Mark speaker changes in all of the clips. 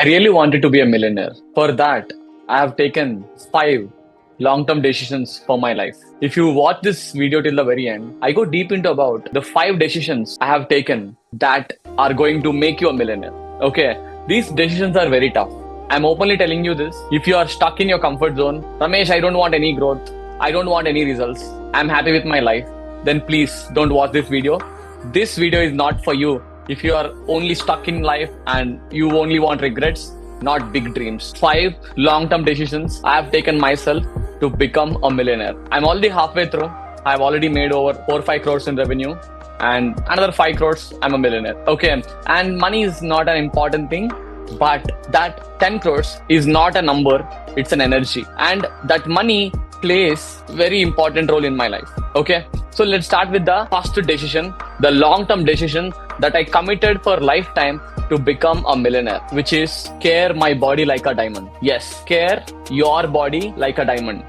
Speaker 1: I really wanted to be a millionaire. For that, I have taken 5 long-term decisions for my life. If you watch this video till the very end, I go deep into about the 5 decisions I have taken that are going to make you a millionaire. Okay, these decisions are very tough. I'm openly telling you this. If you are stuck in your comfort zone, Ramesh, I don't want any growth. I don't want any results. I'm happy with my life. Then please don't watch this video. This video is not for you. If you are only stuck in life and you only want regrets, not big dreams. 5 long-term decisions I have taken myself to become a millionaire. I'm already halfway through. I've already made over 4 or 5 crores in revenue, and another 5 crores, I'm a millionaire. Okay. And money is not an important thing, but that 10 crores is not a number, it's an energy. And that money plays very important role in my life. Okay. So let's start with the first decision, the long-term decision that I committed for lifetime to become a millionaire, which is care my body like a diamond. Yes, care your body like a diamond.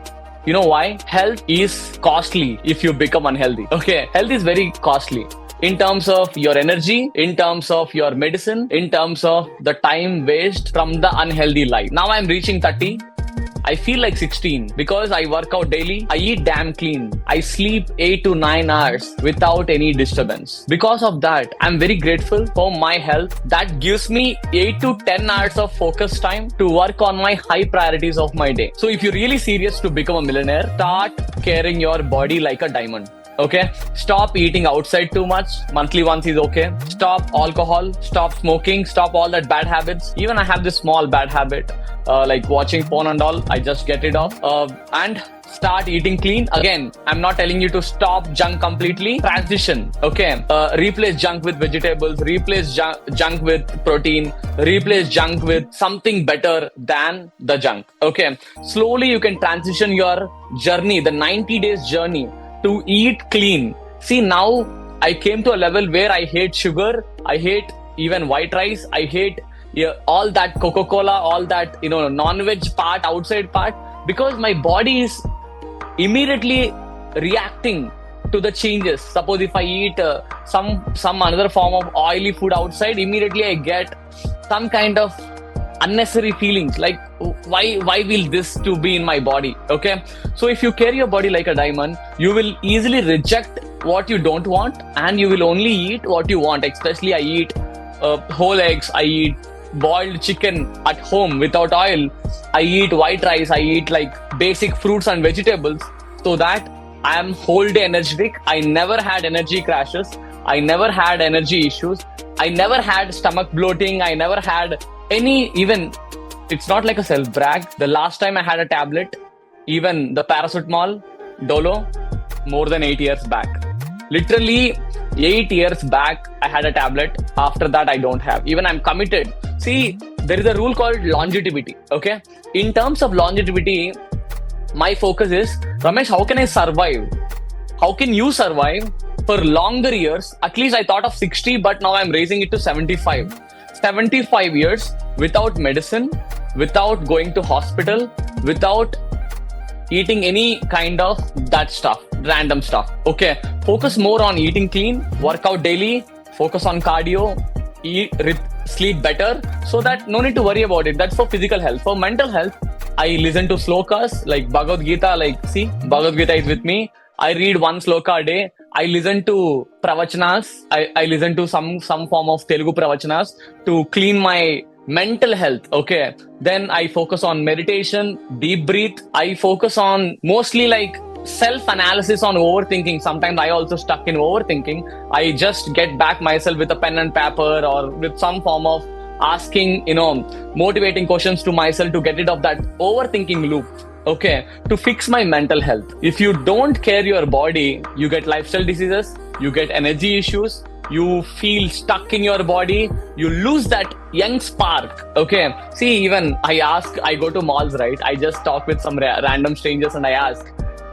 Speaker 1: You know why? Health is costly if you become unhealthy. Okay, health is very costly in terms of your energy, in terms of your medicine, in terms of the time waste from the unhealthy life. Now I'm reaching 30. I feel like 16 because I work out daily. I eat damn clean. I sleep 8 to 9 hours without any disturbance. Because of that, I'm very grateful for my health. That gives me 8 to 10 hours of focus time to work on my high priorities of my day. So if you're really serious to become a millionaire, start caring your body like a diamond. Okay, stop eating outside too much. Monthly once is okay. Stop alcohol, stop smoking, stop all that bad habits. Even I have this small bad habit, like watching porn and all. I just get it off and start eating clean. Again, I'm not telling you to stop junk completely. Transition, okay? Replace junk with vegetables, replace junk with protein, replace junk with something better than the junk, okay? Slowly you can transition your journey, the 90 days journey, to eat clean. See, now I came to a level where I hate sugar, I hate even white rice, I hate all that Coca-Cola, all that non-veg part, outside part, because my body is immediately reacting to the changes. Suppose if I eat some another form of oily food outside, immediately I get some kind of unnecessary feelings like why will this to be in my body. Okay, so if you carry your body like a diamond, you will easily reject what you don't want and you will only eat what you want. Especially I eat whole eggs, I eat boiled chicken at home without oil, I eat white rice, I eat like basic fruits and vegetables, so that I am whole day energetic. I never had energy crashes, I never had energy issues, I never had stomach bloating, I never had any, even it's not like a self brag, the last time I had a tablet, even the paracetamol dolo, more than 8 years back. Literally 8 years back I had a tablet. After that I don't have. Even I'm committed. See, there is a rule called longevity. Okay, in terms of longevity, my focus is, Ramesh, how can I survive? How can you survive for longer years? At least I thought of 60, but now I'm raising it to 75. 75 years without medicine, without going to hospital, without eating any kind of that stuff, random stuff. Okay, focus more on eating clean, work out daily, focus on cardio, sleep better, so that no need to worry about it. That's for physical health. For mental health, I listen to slokas like Bhagavad Gita. Like, see, Bhagavad Gita is with me. I read 1 sloka a day. I listen to pravachanas. I listen to some form of Telugu pravachanas to clean my mental health. Okay, then I focus on meditation, deep breathe. I focus on mostly like self-analysis on overthinking. Sometimes I also stuck in overthinking. I just get back myself with a pen and paper or with some form of asking, motivating questions to myself to get rid of that overthinking loop. Okay, to fix my mental health. If you don't care your body, you get lifestyle diseases, you get energy issues, you feel stuck in your body, you lose that young spark. Okay, see, even I go to malls, right? I just talk with some random strangers and I ask,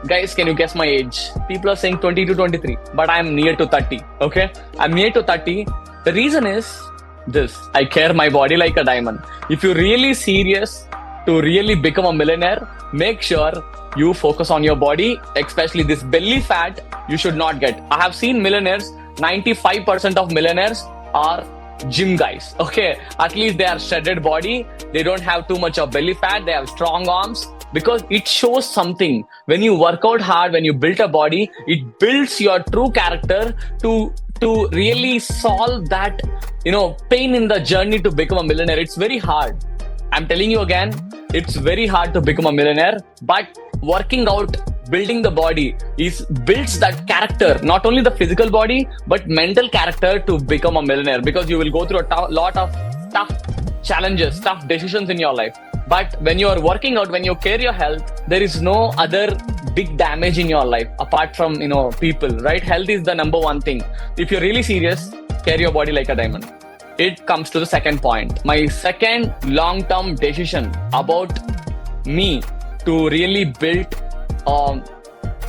Speaker 1: guys, can you guess my age? People are saying 20 to 23, but I'm near to 30. Okay, I'm near to 30. The reason is this: I care my body like a diamond. If you're really serious to really become a millionaire, make sure you focus on your body, especially this belly fat you should not get. I have seen millionaires, 95% of millionaires are gym guys. Okay, at least they are shredded body. They don't have too much of belly fat. They have strong arms because it shows something. When you work out hard, when you build a body, it builds your true character to really solve that pain in the journey to become a millionaire. It's very hard. I'm telling you again, it's very hard to become a millionaire, but working out, building the body builds that character, not only the physical body, but mental character to become a millionaire, because you will go through a lot of tough challenges, tough decisions in your life. But when you are working out, when you care your health, there is no other big damage in your life apart from, people, right? Health is the number one thing. If you're really serious, care your body like a diamond. It comes to the second point. My second long-term decision about me to really build a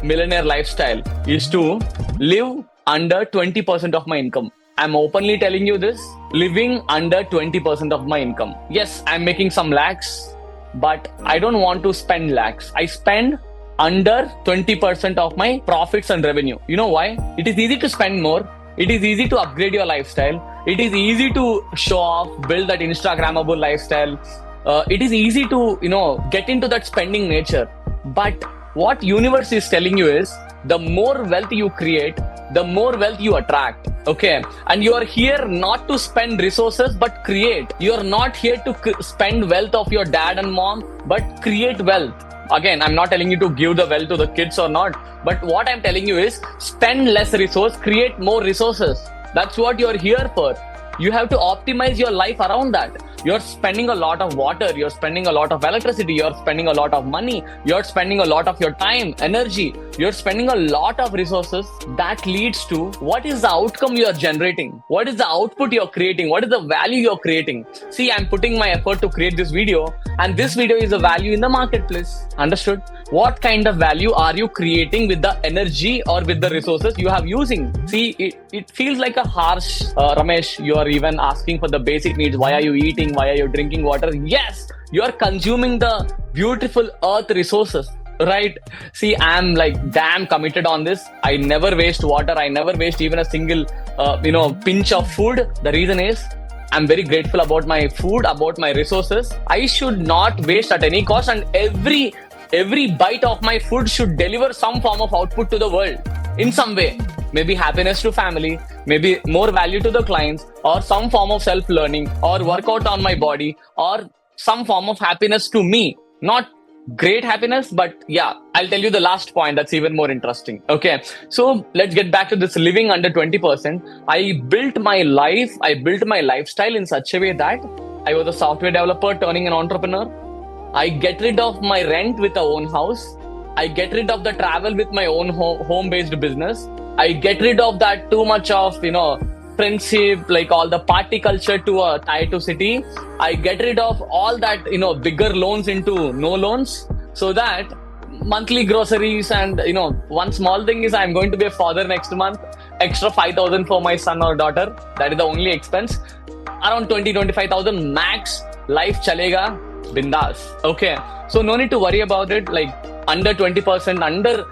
Speaker 1: millionaire lifestyle is to live under 20% of my income. I'm openly telling you this, living under 20% of my income. Yes, I'm making some lakhs, but I don't want to spend lakhs. I spend under 20% of my profits and revenue. You know why? It is easy to spend more. It is easy to upgrade your lifestyle. It is easy to show off, build that Instagrammable lifestyle. It is easy to, get into that spending nature. But what universe is telling you is the more wealth you create, the more wealth you attract. Okay. And you are here not to spend resources, but create. You are not here to spend wealth of your dad and mom, but create wealth. Again, I'm not telling you to give the wealth to the kids or not, but what I'm telling you is spend less resource, create more resources. That's what you're here for. You have to optimize your life around that. You're spending a lot of water, you're spending a lot of electricity, you're spending a lot of money, you're spending a lot of your time, energy, you're spending a lot of resources. That leads to what is the outcome you're generating? What is the output you're creating? What is the value you're creating? See, I'm putting my effort to create this video, and this video is a value in the marketplace. Understood? What kind of value are you creating with the energy or with the resources you have using? See, it feels like a harsh, Ramesh, you are even asking for the basic needs. Why are you eating? Why are you drinking water? Yes, you are consuming the beautiful earth resources, right? See, I'm like damn committed on this. I never waste water. I never waste even a single, pinch of food. The reason is I'm very grateful about my food, about my resources. I should not waste at any cost, and every bite of my food should deliver some form of output to the world in some way. Maybe happiness to family, maybe more value to the clients, or some form of self-learning, or workout on my body, or some form of happiness to me. Not great happiness, but yeah, I'll tell you the last point that's even more interesting. Okay, so let's get back to this living under 20%. I built my life, I built my lifestyle in such a way that I was a software developer turning an entrepreneur. I get rid of my rent with a own house. I get rid of the travel with my own home-based business. I get rid of that too much of, friendship, like all the party culture to a tier 2 city. I get rid of all that, bigger loans into no loans, so that monthly groceries and, one small thing is I'm going to be a father next month. Extra 5,000 for my son or daughter. That is the only expense. Around 20-25,000 max. Life chalega. Bindas. Okay. So no need to worry about it. Like under 20%, under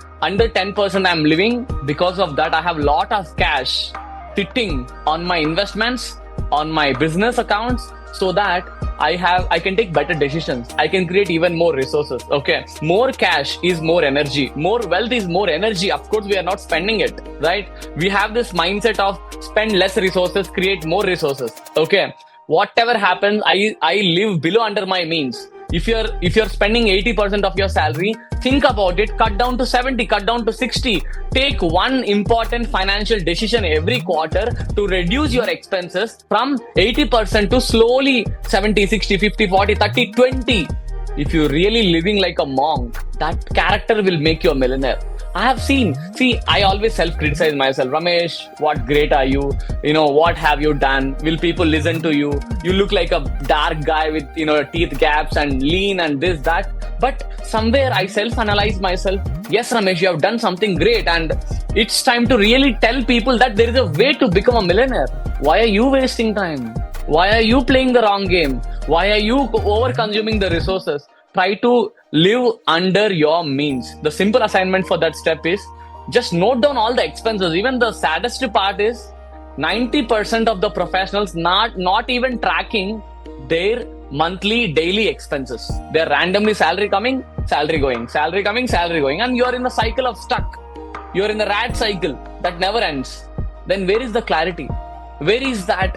Speaker 1: 10% I'm living. Because of that, I have lot of cash sitting on my investments, on my business accounts, so that I can take better decisions. I can create even more resources. Okay. More cash is more energy. More wealth is more energy. Of course, we are not spending it, right? We have this mindset of spend less resources, create more resources. Okay. Whatever happens, I live below under my means. If you're spending 80% of your salary, think about it, cut down to 70, cut down to 60. Take one important financial decision every quarter to reduce your expenses from 80% to slowly 70, 60, 50, 40, 30, 20. If you're really living like a monk, that character will make you a millionaire. I have seen, I always self-criticize myself. Ramesh, what great are you? What have you done? Will people listen to you? You look like a dark guy with, teeth gaps and lean and this, that. But somewhere I self-analyze myself. Yes, Ramesh, you have done something great. And it's time to really tell people that there is a way to become a millionaire. Why are you wasting time? Why are you playing the wrong game? Why are you over-consuming the resources? Try to live under your means. The simple assignment for that step is just note down all the expenses. Even the saddest part is 90% of the professionals not even tracking their monthly, daily expenses. They're randomly salary coming, salary going, salary coming, salary going, and you're in the cycle of stuck. You're in the rat cycle that never ends. Then where is the clarity? Where is that?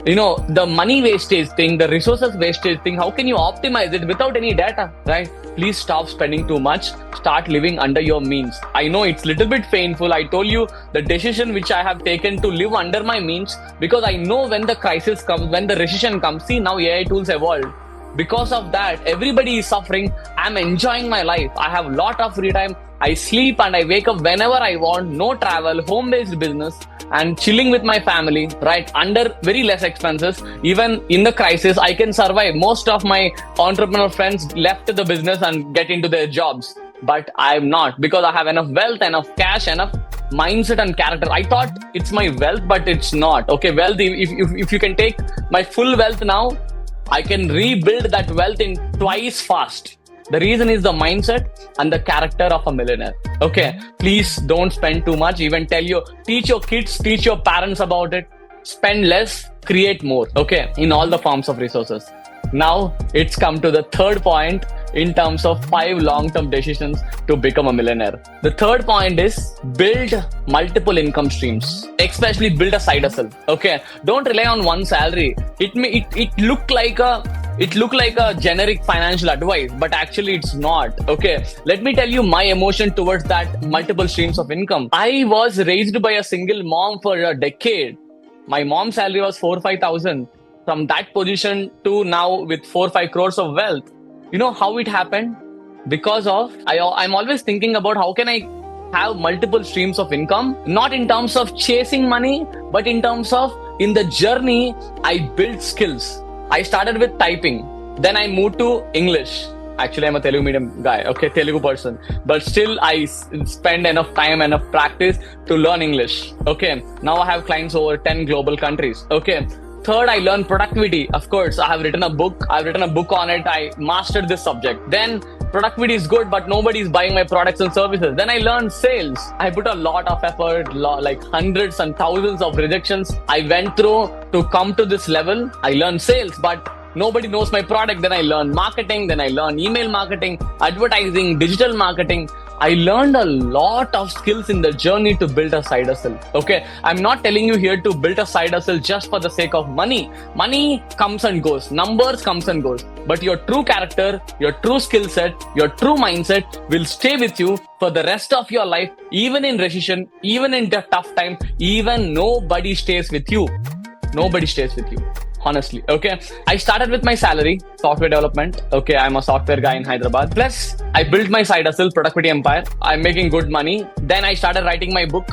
Speaker 1: The money wastage thing, the resources wastage thing, how can you optimize it without any data, right? Please stop spending too much. Start living under your means. I know it's a little bit painful. I told you the decision which I have taken to live under my means, because I know when the crisis comes, when the recession comes, see now AI tools evolved. Because of that, everybody is suffering. I'm enjoying my life. I have a lot of free time. I sleep and I wake up whenever I want. No travel, home-based business, and chilling with my family, right? Under very less expenses. Even in the crisis, I can survive. Most of my entrepreneur friends left the business and get into their jobs. But I'm not, because I have enough wealth, enough cash, enough mindset and character. I thought it's my wealth, but it's not. Okay, wealth, if you can take my full wealth now, I can rebuild that wealth in twice fast. The reason is the mindset and the character of a millionaire. Okay, please don't spend too much. Teach your kids, teach your parents about it. Spend less, create more. Okay, in all the forms of resources. Now it's come to the third point in terms of 5 long-term decisions to become a millionaire. The third point is build multiple income streams, especially build a side hustle. Okay, don't rely on one salary. It look like a generic financial advice, but actually it's not. Okay, let me tell you my emotion towards that multiple streams of income. I was raised by a single mom for a decade. My mom's salary was 4,000-5,000. From that position to now with 4-5 crores of wealth. You know how it happened? Because of I'm always thinking about how can I have multiple streams of income, not in terms of chasing money, but in terms of in the journey I built skills. I started with typing, then I moved to English. Actually, I'm a Telugu medium guy, okay, Telugu person. But still, I spend enough time, enough practice to learn English. Okay, now I have clients over 10 global countries. Okay. Third, I learned productivity. Of course, I have written a book. I've written a book on it. I mastered this subject. Then productivity is good, but nobody is buying my products and services. Then I learned sales. I put a lot of effort, like hundreds and thousands of rejections I went through to come to this level. I learned sales, but nobody knows my product. Then I learned marketing. Then I learned email marketing, advertising, digital marketing. I learned a lot of skills in the journey to build a side hustle. Okay, I'm not telling you here to build a side hustle just for the sake of money. Money comes and goes, numbers comes and goes. But your true character, your true skill set, your true mindset will stay with you for the rest of your life, even in recession, even in the tough time, even nobody stays with you. Nobody stays with you. Honestly, okay. I started with my salary, software development. Okay, I'm a software guy in Hyderabad. Plus, I built my side hustle, Productivity Empire. I'm making good money. Then I started writing my book.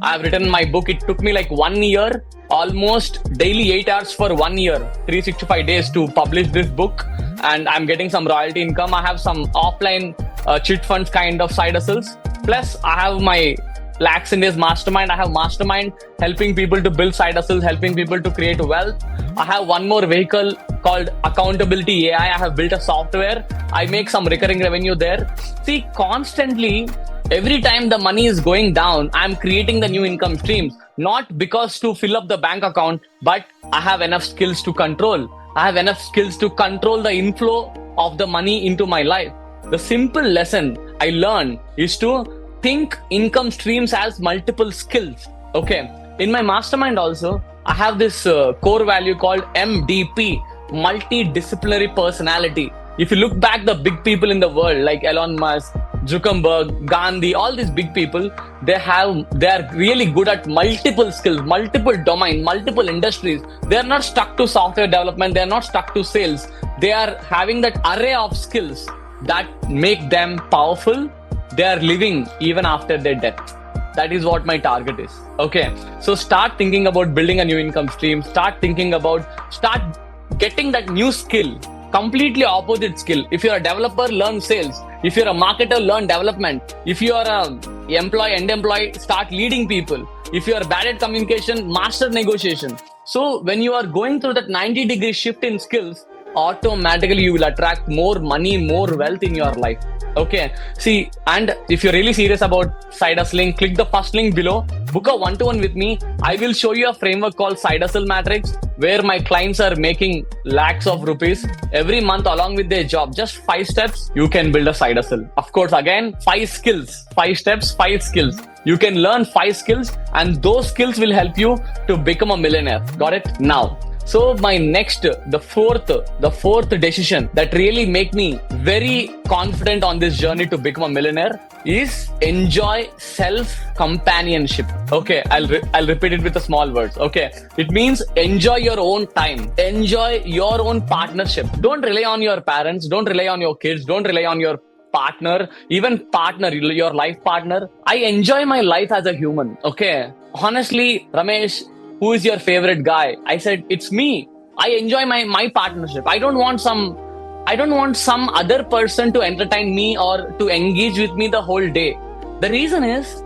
Speaker 1: I've written my book. It took me like 1 year, almost daily 8 hours for 1 year, 365 days to publish this book. And I'm getting some royalty income. I have some offline chit funds kind of side hustles. Plus, I have my Lakhs in Days mastermind. I have mastermind helping people to build side hustles, helping people to create wealth. I have one more vehicle called Accountability AI. I have built a software. I make some recurring revenue there. See, constantly, every time the money is going down, I'm creating the new income streams. Not because to fill up the bank account, but I have enough skills to control. I have enough skills to control the inflow of the money into my life. The simple lesson I learned is to think income streams as multiple skills. Okay. In my mastermind also, I have this core value called MDP, multidisciplinary personality. If you look back, the big people in the world like Elon Musk, Zuckerberg, Gandhi, all these big people, they are really good at multiple skills, multiple domains, multiple industries. They are not stuck to software development. They are not stuck to sales. They are having that array of skills that make them powerful. They are living even after their death. That is what my target is. Okay. So start thinking about building a new income stream. Start getting that new skill. Completely opposite skill. If you're a developer, learn sales. If you're a marketer, learn development. If you're an end employee, start leading people. If you're bad at communication, master negotiation. So when you are going through that 90-degree shift in skills, automatically you will attract more money, more wealth in your life. Okay. See, and if you're really serious about side hustling, click the first link below. Book a one-to-one with me. I will show you a framework called Side Hustle Matrix, where my clients are making lakhs of rupees every month along with their job. Just 5 steps, you can build a side hustle. Of course, again, 5 skills, 5 steps, 5 skills. You can learn 5 skills, and those skills will help you to become a millionaire. Got it? Now, so my next, the fourth decision that really make me very confident on this journey to become a millionaire is enjoy self-companionship. Okay, I'll repeat it with the small words. Okay, it means enjoy your own time, enjoy your own partnership. Don't rely on your parents, don't rely on your kids, don't rely on your partner, even partner, your life partner. I enjoy my life as a human. Okay, honestly, Ramesh, who is your favorite guy? I said, it's me. I enjoy my partnership. I don't want some other person to entertain me or to engage with me the whole day. The reason is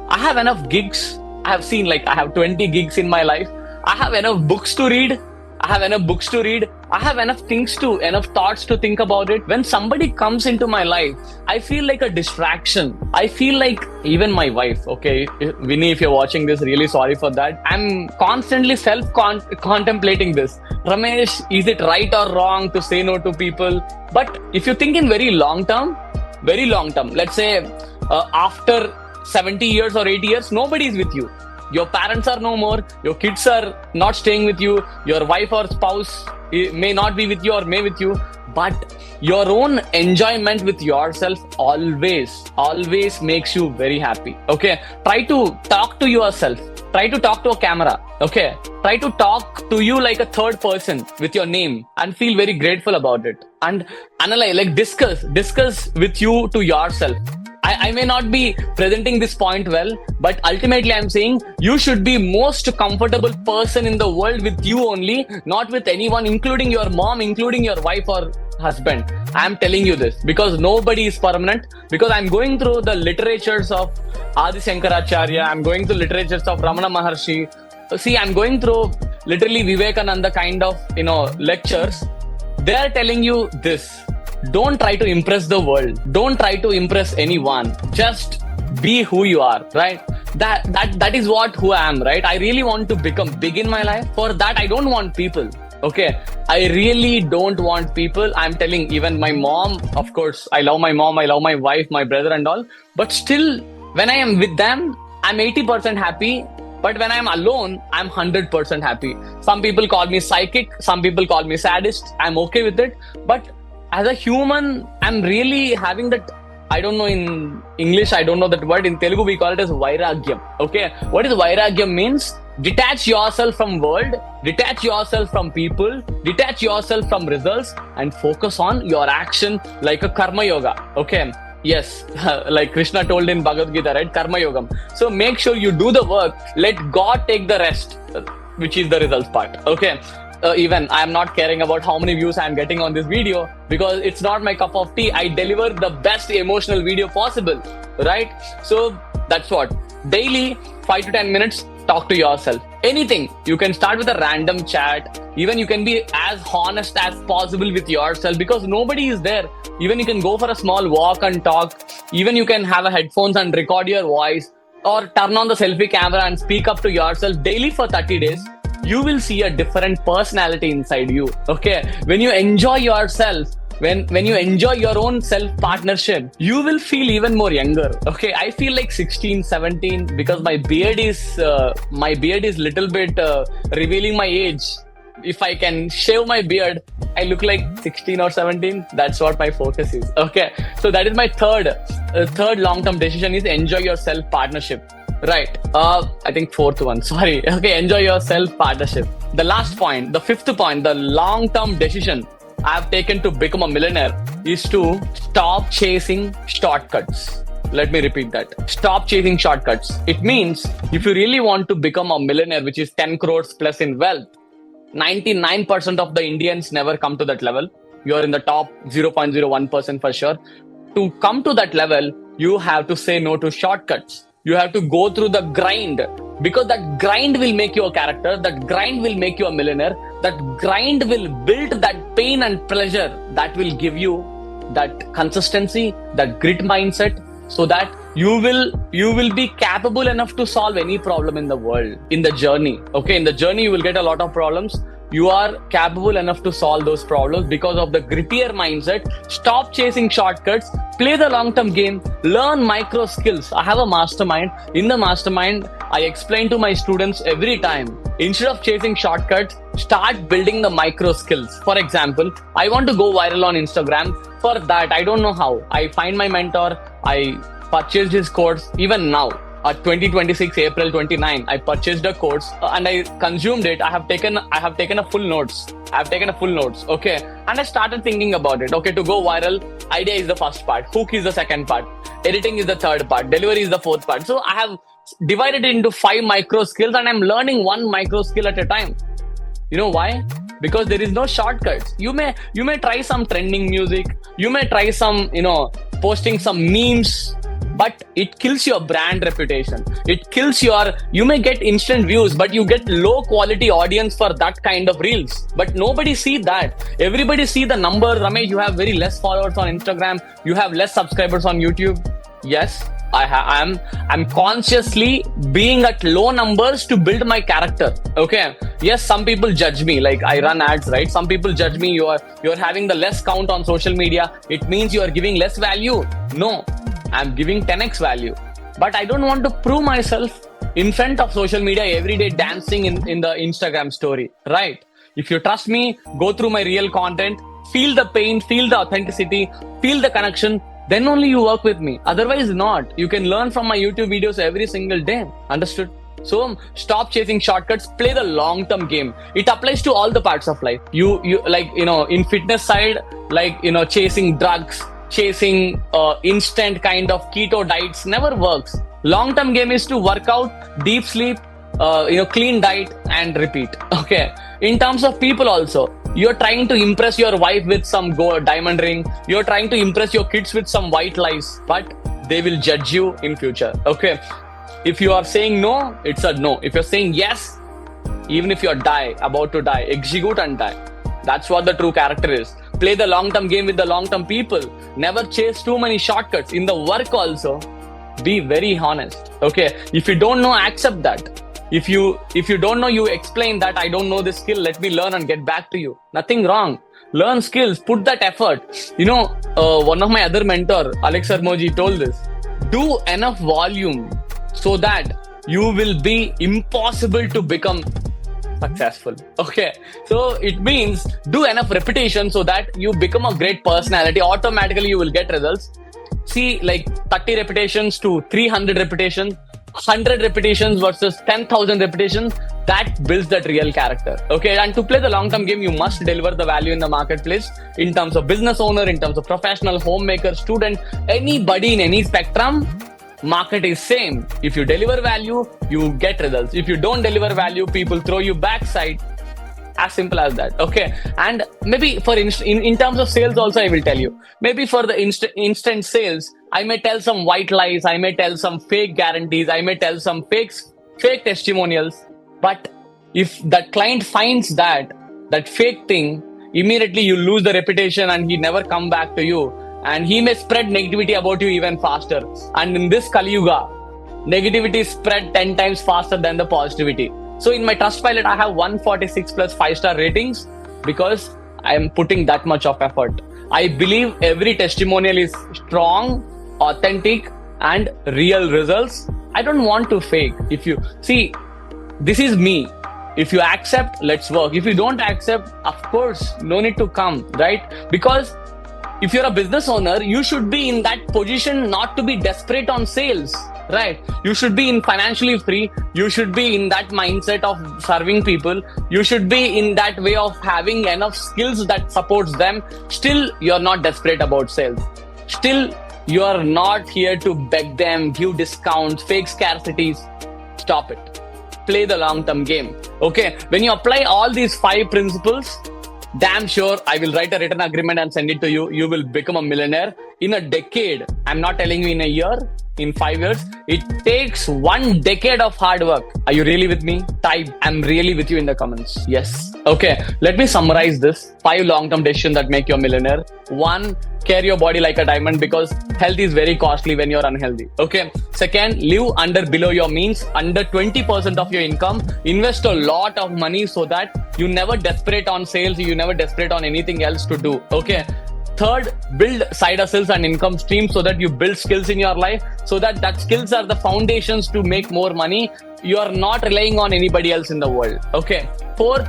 Speaker 1: I have enough gigs. I have 20 gigs in my life. I have enough books to read. I have enough thoughts to think about it. When somebody comes into my life, I feel like a distraction. I feel like even my wife, okay, Vinny, if you're watching this, really sorry for that. I'm constantly contemplating this. Ramesh, is it right or wrong to say no to people? But if you think in very long term, let's say after 70 years or 80 years, nobody is with you. Your parents are no more, your kids are not staying with you, your wife or spouse may not be with you or may with you, but your own enjoyment with yourself always makes you very happy. Okay, try to talk to yourself, try to talk to a camera. Okay, try to talk to you like a third person with your name and feel very grateful about it, and analyze, like discuss with you to yourself. I may not be presenting this point well, but ultimately I'm saying you should be most comfortable person in the world with you only, not with anyone, including your mom, including your wife or husband. I'm telling you this because nobody is permanent, because I'm going through the literatures of Adi Shankaracharya, I'm going through literatures of Ramana Maharshi. See, I'm going through literally Vivekananda kind of, lectures. They're telling you this. Don't try to impress the world. Don't try to impress anyone. Just be who you are, right? That is who I am, right? I really want to become big in my life. For that, I don't want people. Okay, I really don't want people. I'm telling even my mom, of course, I love my mom, I love my wife, my brother and all. But still, when I am with them, I'm 80% happy. But when I'm alone, I'm 100% happy. Some people call me psychic. Some people call me sadist. I'm okay with it. But as a human, I'm really having that, I don't know in English, I don't know that word. In Telugu, we call it as vairagyam. Okay, what is vairagyam means? Detach yourself from world, detach yourself from people, detach yourself from results, and focus on your action like a karma yoga. Okay, yes, like Krishna told in Bhagavad Gita, right? Karma yogam. So make sure you do the work, let God take the rest, which is the results part. Okay. Even I am not caring about how many views I am getting on this video, because it's not my cup of tea. I deliver the best emotional video possible, right? So that's what. Daily 5 to 10 minutes, talk to yourself. Anything. You can start with a random chat. Even you can be as honest as possible with yourself, because nobody is there. Even you can go for a small walk and talk. Even you can have a headphones and record your voice, or turn on the selfie camera and speak up to yourself daily for 30 days. You will see a different personality inside you. Okay, when you enjoy yourself, when you enjoy your own self partnership, you will feel even more younger. Okay, I feel like 16, 17 because my beard is little bit revealing my age. If I can shave my beard, I look like 16 or 17. That's what my focus is. Okay, so that is my third long-term decision is enjoy your self partnership. Right. I think fourth one. Sorry. Okay. Enjoy your self partnership. The last point, the fifth point, the long-term decision I have taken to become a millionaire is to stop chasing shortcuts. Let me repeat that. Stop chasing shortcuts. It means if you really want to become a millionaire, which is 10 crores plus in wealth, 99% of the Indians never come to that level. You're in the top 0.01% for sure. To come to that level, you have to say no to shortcuts. You have to go through the grind, because that grind will make you a character. That grind will make you a millionaire. That grind will build that pain and pleasure that will give you that consistency, that grit mindset, so that you will be capable enough to solve any problem in the world in the journey. Okay, in the journey you will get a lot of problems. You are capable enough to solve those problems because of the grittier mindset. Stop chasing shortcuts, play the long-term game, learn micro skills. I have a mastermind. In the mastermind, I explain to my students every time, instead of chasing shortcuts, start building the micro skills. For example, I want to go viral on Instagram. For that, I don't know how. I find my mentor, I purchased his course. Even now, at 2026 April 29, I purchased a course and I consumed it. I have taken a full notes. Okay, and I started thinking about it. Okay, to go viral, idea is the first part, hook is the second part, editing is the third part, delivery is the fourth part. So I have divided it into 5 micro skills, and I'm learning 1 micro skill at a time. You know why? Because there is no shortcuts. You may try some trending music, you may try some, posting some memes, but it kills your brand reputation. You may get instant views, but you get low quality audience for that kind of reels. But nobody see that. Everybody see the number. Ramesh, you have very less followers on Instagram. You have less subscribers on YouTube. Yes, I'm consciously being at low numbers to build my character. Okay. Yes, some people judge me. Like, I run ads, right? Some people judge me. You're having the less count on social media. It means you are giving less value. No, I'm giving 10x value. But I don't want to prove myself in front of social media every day dancing in the Instagram story, right? If you trust me, go through my real content, feel the pain, feel the authenticity, feel the connection, then only you work with me. Otherwise not. You can learn from my YouTube videos every single day. Understood? So stop chasing shortcuts, play the long-term game. It applies to all the parts of life. You in fitness side, chasing drugs, chasing instant kind of keto diets never works. Long-term game is to work out, deep sleep, clean diet and repeat. Okay. In terms of people also, you're trying to impress your wife with some gold diamond ring. You're trying to impress your kids with some white lies, but they will judge you in future. Okay. If you are saying no, it's a no. If you're saying yes, even if you're about to die, execute and die. That's what the true character is. Play the long-term game with the long-term people. Never chase too many shortcuts. In the work also, be very honest. Okay. If you don't know, accept that. If you don't know, you explain that I don't know this skill. Let me learn and get back to you. Nothing wrong. Learn skills. Put that effort. One of my other mentor, Alex Armoji, told this. Do enough volume so that you will be impossible to become successful. Okay. So it means do enough repetition so that you become a great personality. Automatically you will get results. See, like 30 repetitions to 300 repetitions, 100 repetitions versus 10,000 repetitions, that builds that real character. Okay. And to play the long-term game, you must deliver the value in the marketplace in terms of business owner, in terms of professional, homemaker, student, anybody in any spectrum. Market is same. If you deliver value, you get results. If you don't deliver value, people throw you backside. As simple as that. Okay. And maybe for in terms of sales also, I will tell you, maybe for the instant sales, I may tell some white lies, I may tell some fake guarantees, I may tell some fake testimonials. But if that client finds that fake thing, immediately you lose the reputation and he never come back to you. And he may spread negativity about you even faster. And in this Kali Yuga, negativity spread 10 times faster than the positivity. So in my Trustpilot, I have 146 plus 5-star ratings because I am putting that much of effort. I believe every testimonial is strong, authentic, and real results. I don't want to fake. If you see, this is me. If you accept, let's work. If you don't accept, of course, no need to come, right? Because if you're a business owner, you should be in that position not to be desperate on sales, right? You should be in financially free. You should be in that mindset of serving people. You should be in that way of having enough skills that supports them. Still, you're not desperate about sales. Still, you're not here to beg them, give discounts, fake scarcities. Stop it. Play the long-term game. Okay. When you apply all these 5 principles, damn sure I will write a written agreement and send it to you. You will become a millionaire in a decade. I'm not telling you in a year, in 5 years, it takes 1 decade of hard work. Are you really with me? Type, I'm really with you in the comments. Yes. Okay, let me summarize this. 5 long-term decisions that make you a millionaire. 1, care your body like a diamond, because health is very costly when you're unhealthy. Okay. Second, live below your means, under 20% of your income. Invest a lot of money so that you never desperate on sales, you never desperate on anything else to do. Okay. Third, build side hustles and income streams so that you build skills in your life, so that skills are the foundations to make more money. You are not relying on anybody else in the world. Okay. Fourth,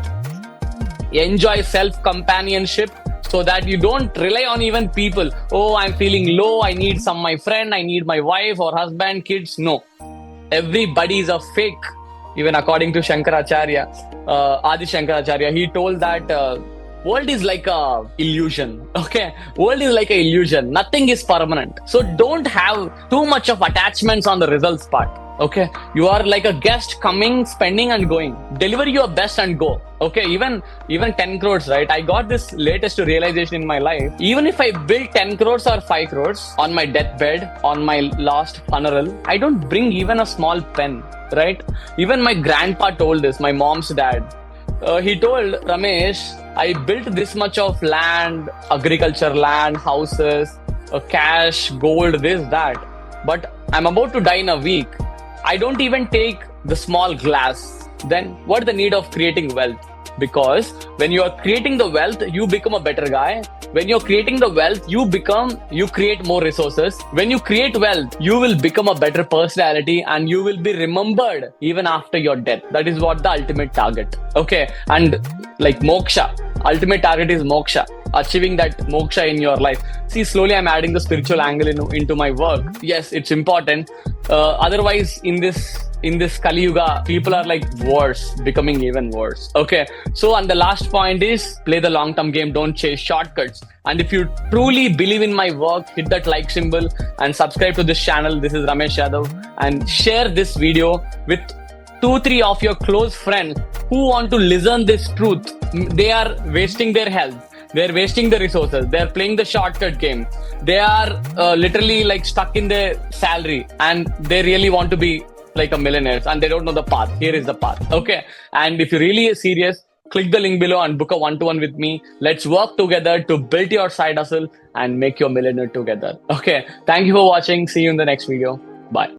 Speaker 1: enjoy self-companionship so that you don't rely on even people. Oh, I'm feeling low, I need my friend, I need my wife or husband, kids. No. Everybody is a fake. Even according to Shankaracharya, Adi Shankaracharya, he told that world is like a illusion. Okay, world is like an illusion. Nothing is permanent. So don't have too much of attachments on the results part. Okay, you are like a guest coming, spending and going. Deliver your best and go. Okay, even 10 crores, right? I got this latest realization in my life. Even if I build 10 crores or 5 crores on my deathbed, on my last funeral, I don't bring even a small pen, right? Even my grandpa told this, my mom's dad. He told, Ramesh, I built this much of land, agriculture land, houses, cash, gold, this, that. But I'm about to die in a week. I don't even take the small glass. Then what's the need of creating wealth? Because when you are creating the wealth, you become a better guy. When you're creating the wealth, you create more resources. When you create wealth, you will become a better personality and you will be remembered even after your death. That is what the ultimate target. Okay. And like moksha, ultimate target is moksha. Achieving that moksha in your life. See, slowly I'm adding the spiritual angle into my work. Yes, it's important. Otherwise, in this Kali Yuga, people are like worse, becoming even worse. Okay. So, and the last point is play the long-term game. Don't chase shortcuts. And if you truly believe in my work, hit that like symbol and subscribe to this channel. This is Ramesh Yadav, and share this video with 2-3 of your close friends who want to listen this truth. They are wasting their health. They're wasting the resources. They're playing the shortcut game. They are literally like stuck in their salary and they really want to be like a millionaire and they don't know the path. Here is the path. Okay. And if you're really serious, click the link below and book a 1-to-1 with me. Let's work together to build your side hustle and make your millionaire together. Okay. Thank you for watching. See you in the next video. Bye.